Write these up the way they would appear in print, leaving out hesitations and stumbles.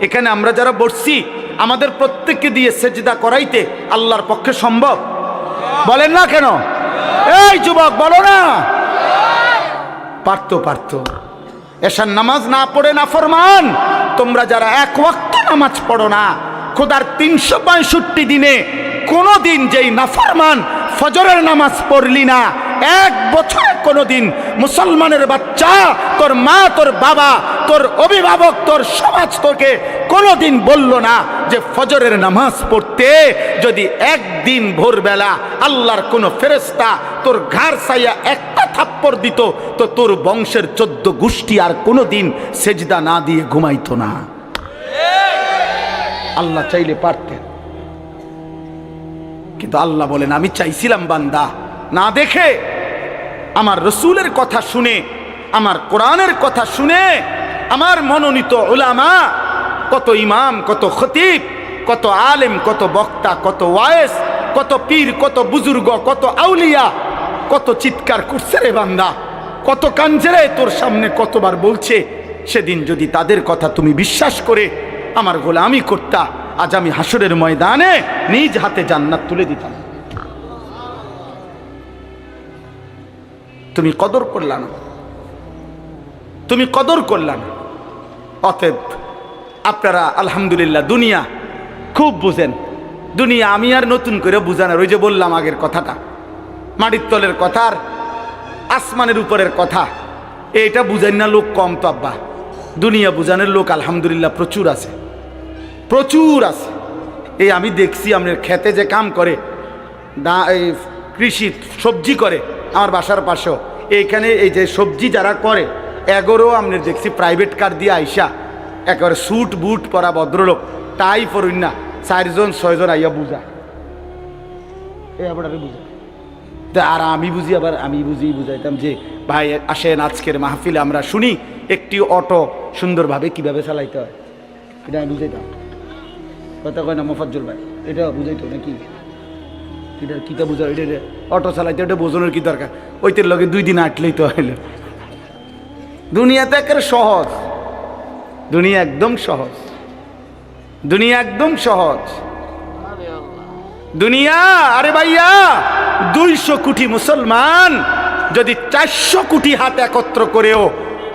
এখানে আমরা যারা বসছি আমাদের প্রত্যেককে দিয়ে সেজদা করাইতে আল্লাহর পক্ষে সম্ভব? বলেন না কেন? এই যুবক বলো না। পারতো এশার নামাজ না পড়ে না ফরমান, তোমরা যারা এক ওয়াক্ত নামাজ পড়ো না, খোদার 365 দিনে কোনো দিন যেই নাফরমান ফজরের নামাজ পড়লি না, এক বছর কোনো দিন মুসলমানের বাচ্চা, তোর মা, তোর বাবা, তোর অভিভাবক, তোর সমাজ তোকে কোনোদিন বলল না যে ফজরের নামাজ পড়তে যদি একদিন ভোরবেলা আল্লাহর কোনো ফেরেশতা তোর ঘাড় ছাইয়া একটা থাপ্পড় দিত তো তোর বংশের 14 গোষ্ঠী আর কোনো দিন সেজদা না দিয়ে ঘুমাইতো না। আল্লাহ চাইলে পারতেন, কিন্তু আল্লাহ বলেন আমি চাইছিলাম বান্দা না দেখে, আমার রসুলের কথা শুনে, আমার কোরআনের কথা শুনে, আমার মনোনীত উলামা, কত ইমাম, কত খতিব, কত আলেম, কত বক্তা, কত ওয়ায়েস, কত পীর, কত বুজুর্গ, কত আউলিয়া, কত চিৎকার করছে রে বান্দা, কত কাঁদছে রে তোর সামনে, কতবার বলছে। সেদিন যদি তাদের কথা তুমি বিশ্বাস করে আমার গোলামি করতা, আজ আমি হাসরের ময়দানে নিজ হাতে জান্নাত তুলে দিতাম। তুমি কদর করলা না, তুমি কদর করলা না। অতএব আপনারা আলহামদুলিল্লাহ দুনিয়া খুব বুঝেন। দুনিয়া আমি আর নতুন করে বুঝানোর, ওই যে বললাম আগের কথাটা, মাটির তলের কথা আর আসমানের উপরের কথা, এইটা বুঝেন না লোক কম তো আব্বা। দুনিয়া বুঝানোর লোক আলহামদুলিল্লাহ প্রচুর আছে, প্রচুর আছে। এই আমি দেখছি আপনার খেতে যে কাম করে, এই কৃষি সবজি করে, আমার বাসার পাশেও এইখানে এই যে সবজি যারা করে এগোরও আপনার দেখছি প্রাইভেট কার দিয়ে আইসা একেবারে স্যুট বুট পরা ভদ্রলোক, টাই পরুন না, 4জন 6জন আইয়া বুঝা, এই আবার বুঝা। আর আমি বুঝি, আবার আমি বুঝাইতাম যে ভাই আসেন আজকের মাহফিলে আমরা শুনি একটি অটো সুন্দরভাবে কিভাবে চালাইতে হয়, এটা আমি বুঝাইতাম। কথা কয় না মোফাজ্জল ভাই, এটা বুঝাইতো নাকি? এটা কিতা বুঝা, এটা অটো চালাইতে ওটা বোঝানোর কি দরকার? ওইটার লগে 2 দিন আটলেই তো হইল। দুনিয়াতে একেবারে সহজ, দুনিয়া একদম সহজ, দুনিয়া একদম সহজ দুনিয়া। আরে ভাইয়া 200 কোটি মুসলমান যদি 400 কোটি হাত একত্র করেও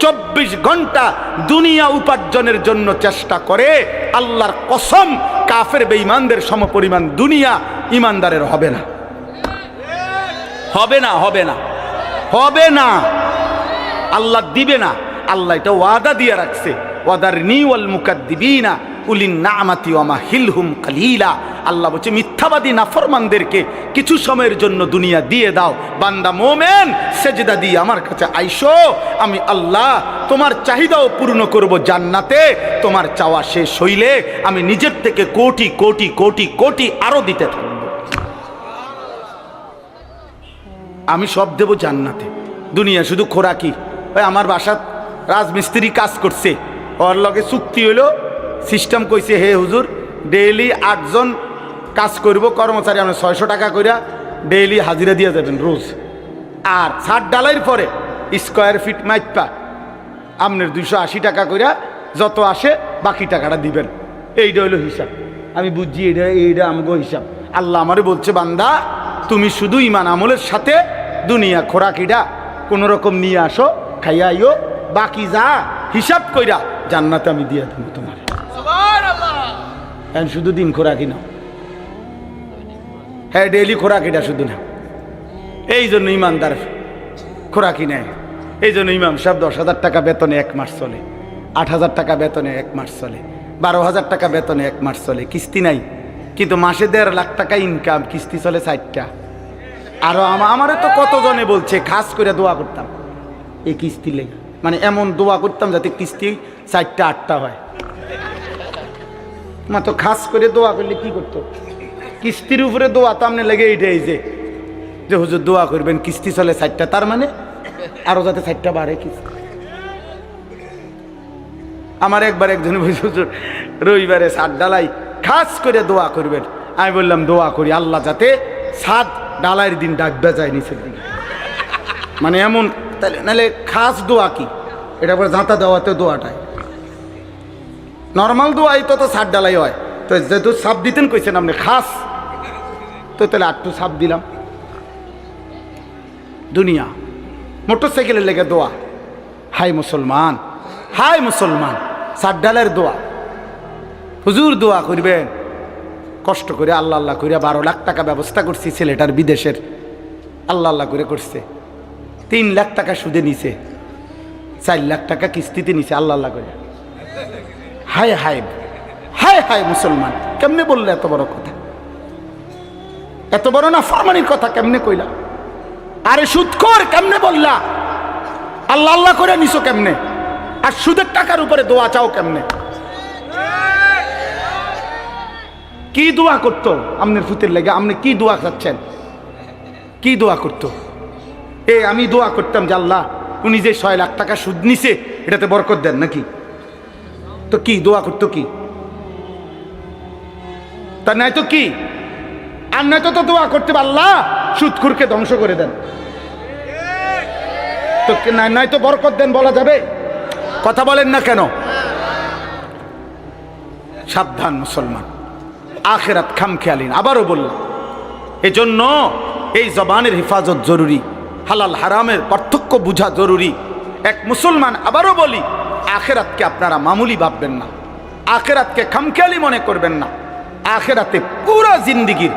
24 ঘন্টা দুনিয়া উপার্জনের জন্য চেষ্টা করে, আল্লাহর কসম কাফের বেঈমানদের সমপরিমাণ দুনিয়া ইমানদারের হবে না, হবে না, হবে না, হবে না। আল্লাহ দিবে না, আল্লাহ এটা ওয়াদা দিয়ে রাখছে, ওয়াদারনি ওয়াল মুকাদ্দিবিনা উলিন নামাতি ওয়া মাহিলহুম কালিলা। আল্লাহ বলছে মিথ্যাবাদী নাফরমানদেরকে কিছু সময়ের জন্য দুনিয়া দিয়ে দাও। বান্দা মোমেন সেজদা দিয়ে আমার কাছে আইসো, আমি আল্লাহ তোমার চাহিদাও পূর্ণ করব জান্নাতে। তোমার চাওয়া শেষ হইলে আমি নিজের থেকে কোটি কোটি কোটি কোটি আরো দিতে থাকব, আমি সব দেব জান্নাতে। দুনিয়া শুধু খোরাকি। ওই আমার বাসাত রাজমিস্ত্রি কাজ করছে, ওর লগে চুক্তি হইলো, সিস্টেম কইছে হে হুজুর ডেইলি 8 জন কাজ করব, কর্মচারী আমরা 600 টাকা কইরা ডেইলি হাজিরা দিয়ে যাবেন রোজ। আর ছাদ ডালাইয়ের পরে স্কোয়ার ফিট মাইপা আপনার 280 টাকা কইরা যত আসে বাকি টাকাটা দিবেন। এইটা হইলো হিসাব। আমি বুঝছি এইটা আমগো হিসাব। আল্লাহ আমারে বলছে বান্দা তুমি শুধু ইমান আমলের সাথে দুনিয়া খোরাকিটা কোন রকম নিয়ে আসো, খাইয়া আইও, বাকি যা হিসাব কইরা জান্নাতে আমি দিয়ে দেবো তোমার। এখন শুধু দিন খোরাকি না, হ্যাঁ ডেইলি খোরাকিটা শুধু না। এই জন্য ইমানদার খোরাকি নেয়। এই জন্য ইমাম সাহেব 10,000 টাকা বেতনে 1 মাস চলে, 8,000 টাকা বেতনে 1 মাস চলে, 12,000 টাকা বেতনে 1 মাস চলে, কিস্তি নাই, কিন্তু মাসে 1.5 লাখ টাকা ইনকাম, কিস্তি চলে 4টা। আরো আমারে তো কতজনে বলছে খাস করে দোয়া করতাম এই কিস্তি লেগে, মানে এমন দোয়া করতাম যাতে কিস্তি 4টা 8টা হয়। মা তো খাস করে দোয়া করলে কি করতো, কিস্তির উপরে দোয়া তো আমনে লেগে এইটাই যে হুজুর দোয়া করবেন কিস্তি চলে 4টা, তার মানে আরো যাতে 4টা বাড়ে কিস্তি। আমার একবার একজন বলছে হুজুর রবিবারে ছাদ ডালাই খাস করে দোয়া করবেন। আমি বললাম দোয়া করি আল্লাহ যাতে ছাদ ডালাইয়ের দিন ডাকবে যায় নিচের দিকে, মানে এমন। তাহলে নাহলে খাস দোয়া কি, এটা পরে জাঁতা দেওয়াতে দোয়াটাই নর্মাল দোয়াই তো ছাদ ডালাই হয়, তো যেহেতু সাপ দিতেন কইছেন আপনি খাস, তো তাহলে আটটু সাপ দিলাম। দুনিয়া মোটরসাইকেলের লেগে দোয়া, হাই মুসলমান, হাই মুসলমান, ছাদ ডালের দোয়া। হুজুর দোয়া করবেন, কষ্ট করে আল্লাহ আল্লাহ করে 12 লাখ টাকা ব্যবস্থা করছি ছেলেটার বিদেশের, আল্লাহ আল্লাহ করে করছে। 3 লাখ টাকা সুদে নিছে, 4 লাখ টাকা কিস্তিতে নিছে আল্লাহ আল্লাহ করে। হায় হায় হায় হায় মুসলমান, কেমনে বললে এত বড় কথা, এত বড় না ফরমানির কথা কেমনে কইলা? আরে সুদখোর কেমনে বললা? আল্লাহ আল্লাহ করে নিছো কেমনে? আর সুদের টাকার উপরে দোয়া চাও কেমনে? কি দোয়া করতো আমনের ফুতের লেগে? আপনি কি দোয়া চাচ্ছেন? কি দোয়া করতো? আমি দোয়া করতাম যে আল্লাহ উনি যে 6 লাখ টাকা সুদ নিছে এটাতে বরকত দেন নাকি? তো কি দোয়া করতো কি? তা নাই তো কি? আর নাই তো দোয়া করতে আল্লাহ সুদখোরকে ধ্বংস করে দেন, তো নাই তো বরকত দেন বলা যাবে? কথা বলেন না কেন? সাবধান মুসলমান, আখিরাত খামখেয়ালি না। আবারও বললাম, এজন্য এই জবানের হেফাজত জরুরি, হালাল হারামের পার্থক্য বোঝা জরুরি। এক মুসলমান, আবারও বলি, আখিরাতকে আপনারা মামুলি ভাববেন না, আখিরাতকে খামখেয়ালি মনে করবেন না। আখিরাতে পুরো জিন্দেগির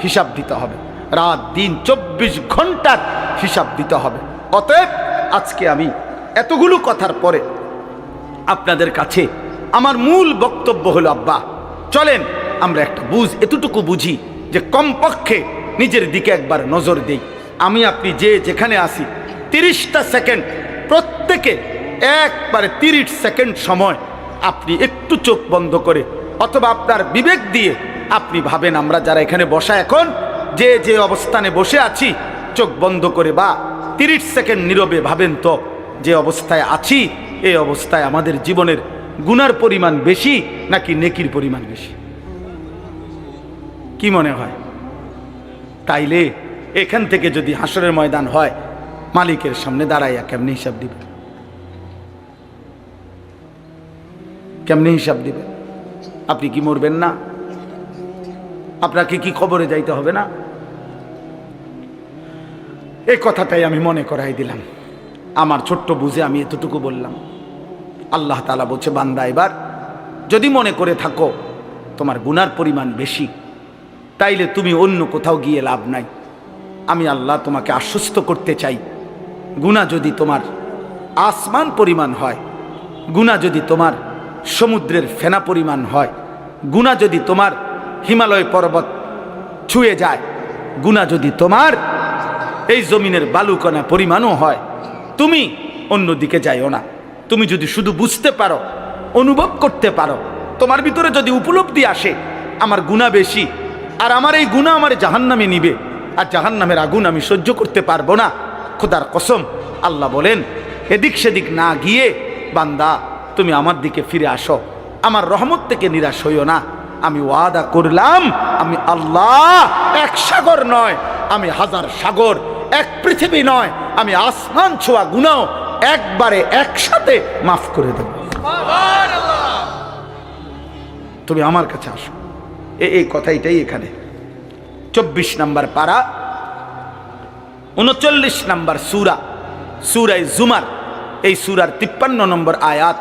হিসাব দিতে হবে, রাত দিন 24 ঘন্টার হিসাব দিতে হবে। অতএব আজকে আমি এতগুলো কথার পরে আপনাদের কাছে আমার মূল বক্তব্য হলো, আব্বা চলেন আমরা একটা এতটুকু বুঝি যে কমপক্ষে নিজের দিকে একবার নজর দেই। আমি আপনি যে যেখানে আসি 30টা সেকেন্ড, প্রত্যেকে একবারে 30 সেকেন্ড সময় আপনি একটু চোখ বন্ধ করে অথবা আপনার বিবেক দিয়ে আপনি ভাবেন, আমরা যারা এখানে বসা এখন যে যে অবস্থানে বসে আছি, চোখ বন্ধ করে বা 30 সেকেন্ড নীরবে ভাবেন তো যে অবস্থায় আছি, এই অবস্থায় আমাদের জীবনের গুনার পরিমাণ বেশি নাকি নেকির পরিমাণ বেশি? কি মনে হয়? তাইলে এখান থেকে যদি হাসরের ময়দান হয়, মালিকের সামনে দাঁড়াইয়া কেমনে হিসাব দিবে? কেমনে হিসাব দিবে? আপনি কি মরবেন না? আপনাকে কি কবরে যাইতে হবে না? এই কথাটাই আমি মনে করাই দিলাম। আমার ছোট্ট বুঝে আমি এতটুকু বললাম। আল্লাহ তাআলা বলছে, বান্দা এবার যদি মনে করে থাকো তোমার গুনার পরিমাণ বেশি, তাইলে তুমি অন্য কোথাও গিয়ে লাভ নাই। আমি আল্লাহ তোমাকে আশ্বস্ত করতে চাই, গুনাহ যদি তোমার আসমান পরিমাণ হয়, গুনাহ যদি তোমার সমুদ্রের ফেনা পরিমাণ হয়, গুনাহ যদি তোমার হিমালয় পর্বত ছুঁয়ে যায়, গুনাহ যদি তোমার এই জমিনের বালুকণা পরিমাণও হয়, তুমি অন্যদিকে যাইও না। তুমি যদি শুধু বুঝতে পারো, অনুভব করতে পারো, তোমার ভিতরে যদি উপলব্ধি আসে আমার গুনাহ বেশি, আর আমার এই গুনাহ আমার জাহান্নামে নিবে, আর জাহান্নামের আগুন আমি সহ্য করতে পারবো না, খোদার কসম আল্লাহ বলেন, এদিক সেদিক না গিয়ে বান্দা তুমি আমার দিকে ফিরে আসো, আমার রহমত থেকে নিরাশ হইও না। আমি ওয়াদা করলাম, আমি আল্লাহ এক সাগর নয়, আমি হাজার সাগর, এক পৃথিবী নয়, আমি আসমান ছোঁয়া গুনাহ একবারে একসাথে মাফ করে দেব। তুমি আমার কাছে আসো। এই কথাইটাই এখানে 24 নম্বর পারা 39 নম্বর সূরা জুমার, এই সূরার 53 নম্বর আয়াত।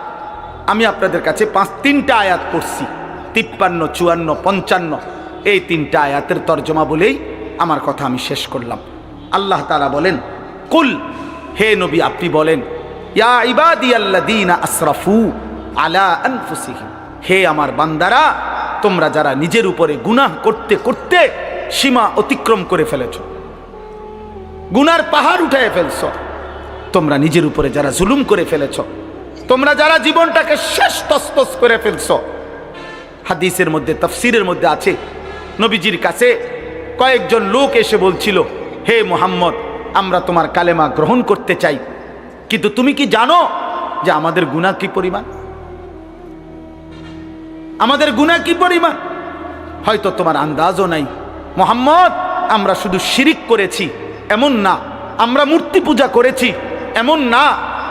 আমি আপনাদের কাছে 3টা আয়াত পড়ছি, 53, 54, 55, এই 3টা আয়াতের তর্জমা বলেই আমার কথা আমি শেষ করলাম। আল্লাহ তাআলা বলেন, কুল, হে নবী আপনি বলেন, ইয়া ইবাদিয়াল্লাযীনা আসরাফু আলা আনফুসিহিম, হে আমার বান্দারা, তোমরা যারা নিজের উপরে গুনাহ করতে করতে সীমা অতিক্রম করে ফেলেছ, গুনার পাহাড় উঠায় ফেলছ, তোমরা নিজের উপরে যারা জুলুম করে ফেলেছ, তোমরা যারা জীবনটাকে শেষ তসতস করে ফেলছ। হাদিসের মধ্যে, তাফসীরের মধ্যে আছে, নবীজির কাছে কয়েকজন লোক এসে বলছিল, হে মুহাম্মদ, আমরা তোমার কালেমা গ্রহণ করতে চাই, কিন্তু তুমি কি জানো যে আমাদের গুনাহ কি পরিমাণ? আমাদের গুনাহ কি পরিমাণ? হয়তো তোমার আন্দাজও নাই। মুহাম্মদ, আমরা শুধু শিরিক করেছি এমন না, আমরা মূর্তি পূজা করেছি এমন না।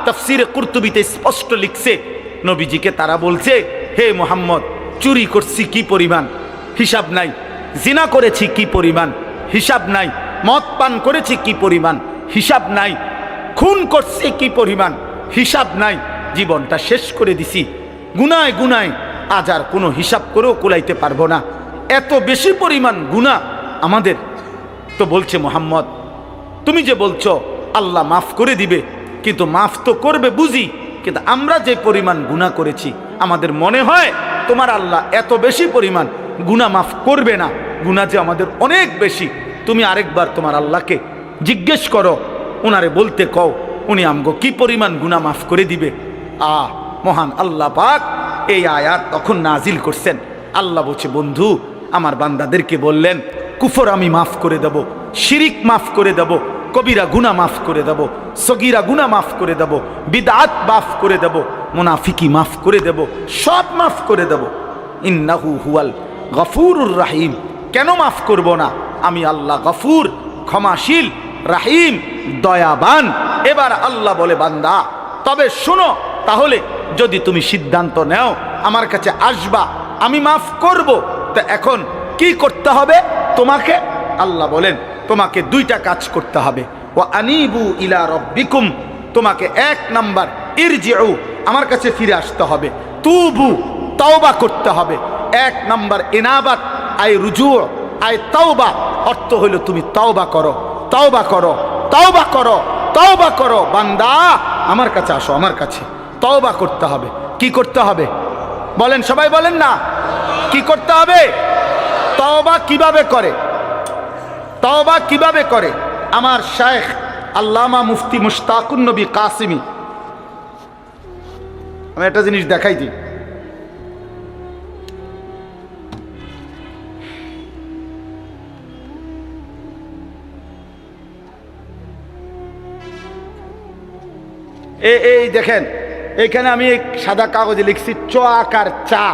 তাফসীরে কুরতুবীতে স্পষ্ট লিখছে, নবীজিকে তারা বলছে, হে মুহাম্মদ, চুরি করছি কি পরিমাণ, হিসাব নাই। জিনা করেছি কি পরিমাণ, হিসাব নাই। মদ পান করেছি কি পরিমাণ, হিসাব নাই। খুন করছি কি পরিমাণ, হিসাব নাই। জীবনটা শেষ করে দিছি গুনায় গুনায়, আজ আর কোনো হিসাব করেও কুলাইতে পারবো না, এত বেশি পরিমাণ গুনাহ আমাদের। তো বলছে মুহাম্মদ, তুমি যে বলছো আল্লাহ মাফ করে দিবে, কিন্তু মাফ তো করবে বুঝি, কিন্তু আমরা যে পরিমাণ গুনাহ করেছি আমাদের মনে হয় তোমার আল্লাহ এত বেশি পরিমাণ গুনাহ মাফ করবে না। গুনাহ যে আমাদের অনেক বেশি। তুমি আরেকবার তোমার আল্লাহকে জিজ্ঞেস করো, ওনারে বলতে কও, উনি আমগো কি পরিমাণ গুনাহ মাফ করে দিবে। মহান আল্লাহ পাক এই আয়াত তখন নাজিল করছেন। আল্লাহ বলছে, বন্ধু আমার বান্দাদেরকে বললেন, কুফর আমি মাফ করে দেব, শিরিক মাফ করে দেব, কবিরা গুনাহ মাফ করে দেব, সগীরা গুনাহ মাফ করে দেব, বিদআত মাফ করে দেব, মুনাফিকি মাফ করে দেব, সব মাফ করে দেব। ইন্নাহু হুয়াল গফুরুর রাহিম। কেন মাফ করব না? আমি আল্লাহ গফুর, ক্ষমাশীল, রাহিম, দয়াবান। এবার আল্লাহ বলে, বান্দা তবে শোনো, তাহলে যদি তুমি সিদ্ধান্ত নেও আমার কাছে আসবা, আমি মাফ করব, তা এখন কি করতে হবে তোমাকে? আল্লাহ বলেন, তোমাকে দুইটা কাজ করতে হবে। ওয়া আনিবু ইলা রাব্বিকুম, তোমাকে 1 নাম্বার ইরজিউ, আমার কাছে ফিরে আসতে হবে। তুবু, তওবা করতে হবে। 1 নাম্বার ইনাবাত আই রুজু আই তওবা, অর্থ হইল তুমি তওবা করো, তওবা করো, তওবা করো, তওবা করো। বান্দা আমার কাছে আসো, আমার কাছে তওবা করতে হবে। কি করতে হবে বলেন, সবাই বলেন না, কি করতে হবে? তওবা কিভাবে করে? তওবা কিভাবে করে? আমার শায়েখ আল্লামা মুফতি মুশতাকুন নবী কাসিমি, আমি একটা জিনিস দেখাই দিই। এই দেখেন, এইখানে আমি এক সাদা কাগজে লিখছি চ আকার চা,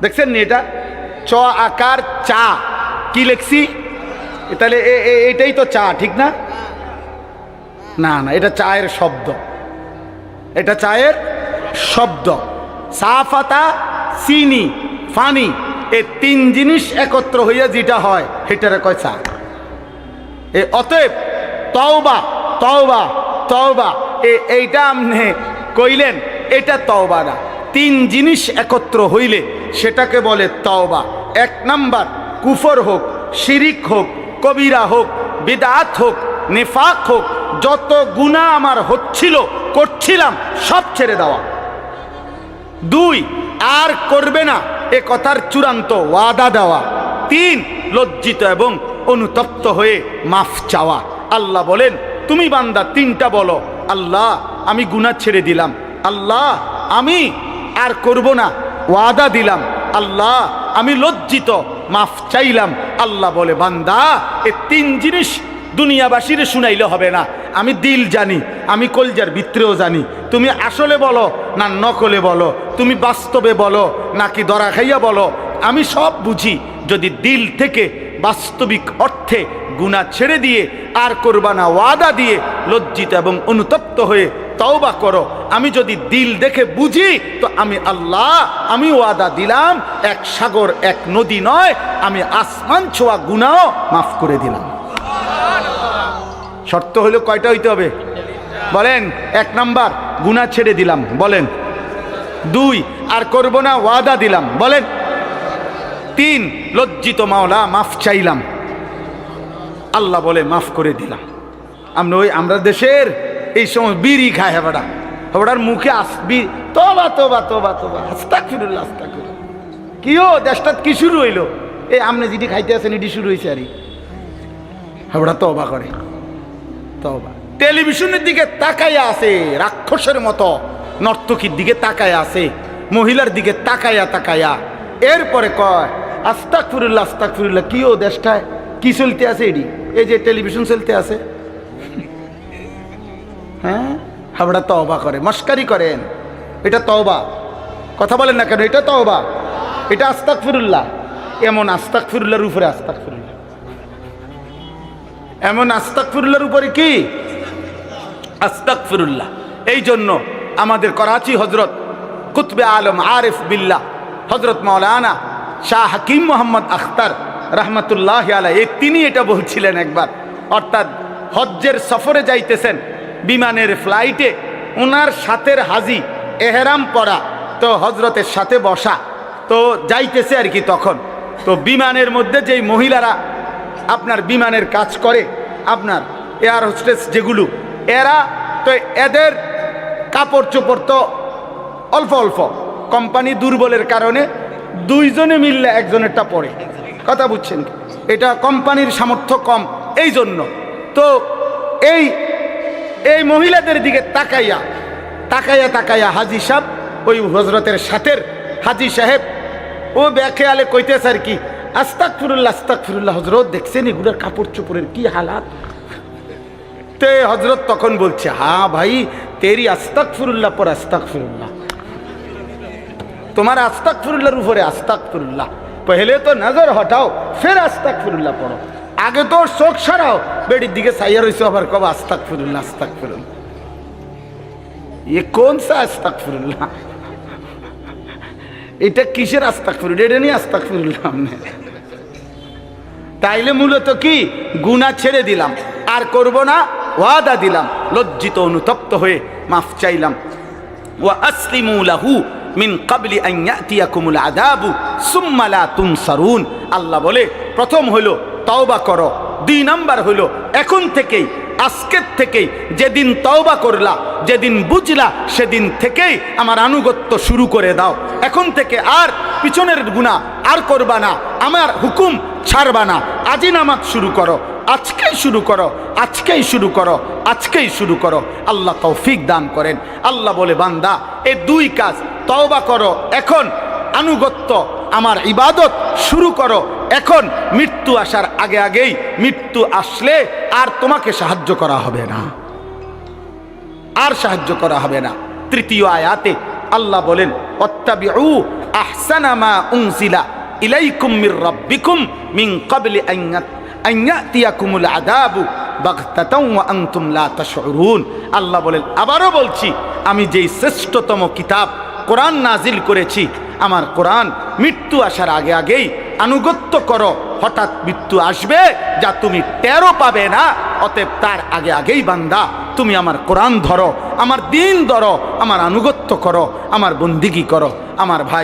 দেখছেন নি? এটা চ আকার চা। কি লিখছি? তাহলে এটাই তো চা, ঠিক না? না না, এটা চায়ের শব্দ, এটা চায়ের শব্দ। সাফাতা, চিনি, পানি, এই 3 জিনিস একত্র হইয়া যেটা হয় সেটারে কয় চা। অতএব তওবা, তওবা, তওবা, এইটা আপনি কইলেন, এটা তওবা না। 3 জিনিস একত্র হইলে সেটাকে বলে তওবা। 1 নাম্বার কুফর হোক, শিরিক হোক, কবিরা হোক, বিদআত হোক, নিফাক হোক, যত গুনাহ আমার হচ্ছিল, করছিলাম, সব ছেড়ে দেওয়া। 2 আর করবে না এ কথার চূড়ান্ত ওয়াদা দেওয়া। 3 লজ্জিত এবং অনুতপ্ত হয়ে মাফ চাওয়া। আল্লাহ বলেন, তুমি বান্দা 3টা বলো, আল্লাহ আমি গুনাহ ছেড়ে দিলাম, আল্লাহ আমি আর করব না, ওয়াদা দিলাম, আল্লাহ আমি লজ্জিত, মাফ চাইলাম। আল্লাহ বলে, বান্দা এই 3 জিনিস দুনিয়াবাসীরে শুনাইলে হবে না, আমি দিল জানি, আমি কলজার ভিতরেও জানি। তুমি আসলে বলো না নকলে বলো, তুমি বাস্তবে বলো নাকি ধরা খাইয়া বলো, আমি সব বুঝি। যদি দিল থেকে বাস্তবিক অর্থে গুনাহ ছেড়ে দিয়ে আর করবা না ওয়াদা দিয়ে লজ্জিত এবং অনুতপ্ত হয়ে তওবা করো, আমি যদি দিল দেখে বুঝি, তো আমি আল্লাহ, আমি ওয়াদা দিলাম, 1 সাগর 1 নদী নয়, আমি আসমান ছোঁয়া গুনাহ মাফ করে দিলাম। শর্ত হলো কয়টা হইতে হবে বলেন? 1 নাম্বার গুনাহ ছেড়ে দিলাম, বলেন। 2 আর করব না, ওয়াদা দিলাম, বলেন। 3 লজ্জিত মাওলা, মাফ চাইলাম, আল্লাহ বলে মাফ করে দিলাম। আমরা দেশের এই সময় বিড়ি খায়, হেবাডা হেবাডার মুখে আসবি তোবা তোবা তোবা তোবা, আস্তাগফিরুল্লাহ, আস্তাগফিরুল্লাহ। কিও দেশটাত কি শুরু হইলো? এই আমনে যেটি খাইতে আছেন এটি শুরু হয়েছে। আরে হেবাডা তওবা করে, তওবা। টেলিভিশনের দিকে তাকাইয়া আছে রাক্ষসের মতো, নর্তকীর দিকে তাকাইয়া আছে, মহিলার দিকে তাকাইয়া তাকাইয়া, এরপরে কয় আস্তাগফিরুল্লাহ, আস্তাগফিরুল্লাহ। কিও দেশটায় কি চলতে আছে? এটি এই যে টেলিভিশন চলতে আছে, হ্যাঁ, হাবড়া তওবা করে, মস্কারি করেন। এটা তওবা, কথা বলেন না কেন? এটা তওবা, এটা আস্তাগফিরুল্লাহ। এমন আস্তাগফিরুল্লাহর উপরে আস্তাগফিরুল্লাহ, এমন আস্তাগফিরুল্লাহর উপরে কি আস্তাগফিরুল্লাহ। এই জন্য আমাদের করাচি হজরত কুতবে আলম আরিফ বিল্লাহ হজরত মাওলানা শাহ হাকিম মোহাম্মদ আখতার রহমতুল্লাহ আলাইহি তিনি এটা বলছিলেন একবার, অর্থাৎ হজ্জের সফরে যাইতেছেন বিমানের ফ্লাইটে, ওনার সাথের হাজি এহরাম পরা, তো হজরতের সাথে বসা, তো যাইতেছে আর কি। তখন তো বিমানের মধ্যে যেই মহিলারা আপনার বিমানের কাজ করে, আপনার এয়ার হোস্টেস যেগুলো, এরা তো এদের কাপড় চোপড় তো অল্প অল্প, কোম্পানি দুর্বলের কারণে দুইজনে মিললে একজনেরটা পরে, কথা বুঝছেন, এটা কোম্পানির সামর্থ্য কম এই জন্য। তো এই এই মহিলাদের দিকে তাকাইয়া তাকাইয়া তাকাইয়া হাজি সাহেব, ওই হজরতের সাথের হাজি সাহেব, ও বেখেয়ালে কইতেছে আর কি, আস্তাগফিরুল্লাহ আস্তাগফিরুল্লাহ, হজরত দেখছেন এগুলোর কাপড় চোপড়ের কি হালাত। তে হজরত তখন বলছে, হ্যাঁ ভাই তেরি আস্তাগফিরুল্লাহ পর আস্তাগফিরুল্লাহ, তোমার আস্তাগফিরুল্লাহর উপরে আস্তাগফিরুল্লাহ, পহলে তো নজর হটাও ফের আস্তাগফিরুল্লাহ পড়ো, আগে তো চোখ সরাও, বেডির দিকে চাইয়া রইছো আবার কব আস্তাগফিরুল্লাহ আস্তাগফিরুল্লাহ। এ কোন সা আস্তাগফিরুল্লাহ, এটা কিসের আস্তাগফিরুল্লাহ, এটা নিয়ে আস্তাগফিরুল্লাহ। তাইলে মূলত কি, গুনাহ ছেড়ে দিলাম, আর করব না, ওয়াদা দিলাম, লজ্জিত অনুতপ্ত হয়ে মাফ চাইলাম। ওয়া আসলিমু লাহু মিন ক্বাবলি আন ইয়াতিয়াকুমুল আযাবু সুম্মা লা তুনসারুন। আল্লাহ বলে প্রথম হলো তওবা করো, 2 নাম্বার হলো এখন থেকেই, আজকের থেকেই, যেদিন তওবা করলা, যেদিন বুঝলা, সেদিন থেকেই আমার আনুগত্য শুরু করে দাও। এখন থেকে আর পিছনের গুনাহ আর করবা না, আমার হুকুম ছাড়বা না, আজই নামাজ শুরু করো, আজকেই শুরু করো, আজকেই শুরু করো, আজকেই শুরু করো। আল্লাহ তৌফিক দান করেন। আল্লাহ বলে, বান্দা এই 2 কাজ, তওবা করো এখন, আনুগত্য আমার ইবাদত শুরু করো এখন, মৃত্যু আসার আগে আগেই, মৃত্যু আসলে আর তোমাকে সাহায্য করা হবে না, আর সাহায্য করা হবে না। 3য় আয়াতে আল্লাহ বলেন, ওয়াত্তাবিউ আহসানা মা উনজিলা ইলাইকুম মির রাব্বিকুম মিন ক্বাবলি আন ইয়াতিয়াকুমুল আযাবু বাগতাতাও ওয়া আনতুম লা তাশউরুন। আল্লাহ বলেন, আবারও বলছি, আমি যেই শ্রেষ্ঠতম কিতাব কোরআন নাজিল করেছি, আমার কোরআন মৃত্যু আসার আগে আগেই আনুগত্য করো, হঠাৎ মৃত্যু আসবে যা তুমি টেরও পাবে না, অতএব তার আগে আগেই বান্দা তুমি আমার কোরআন ধরো, আমার দ্বীন ধরো, আমার আনুগত্য করো, আমার বন্দিগি করো। আমার ভাই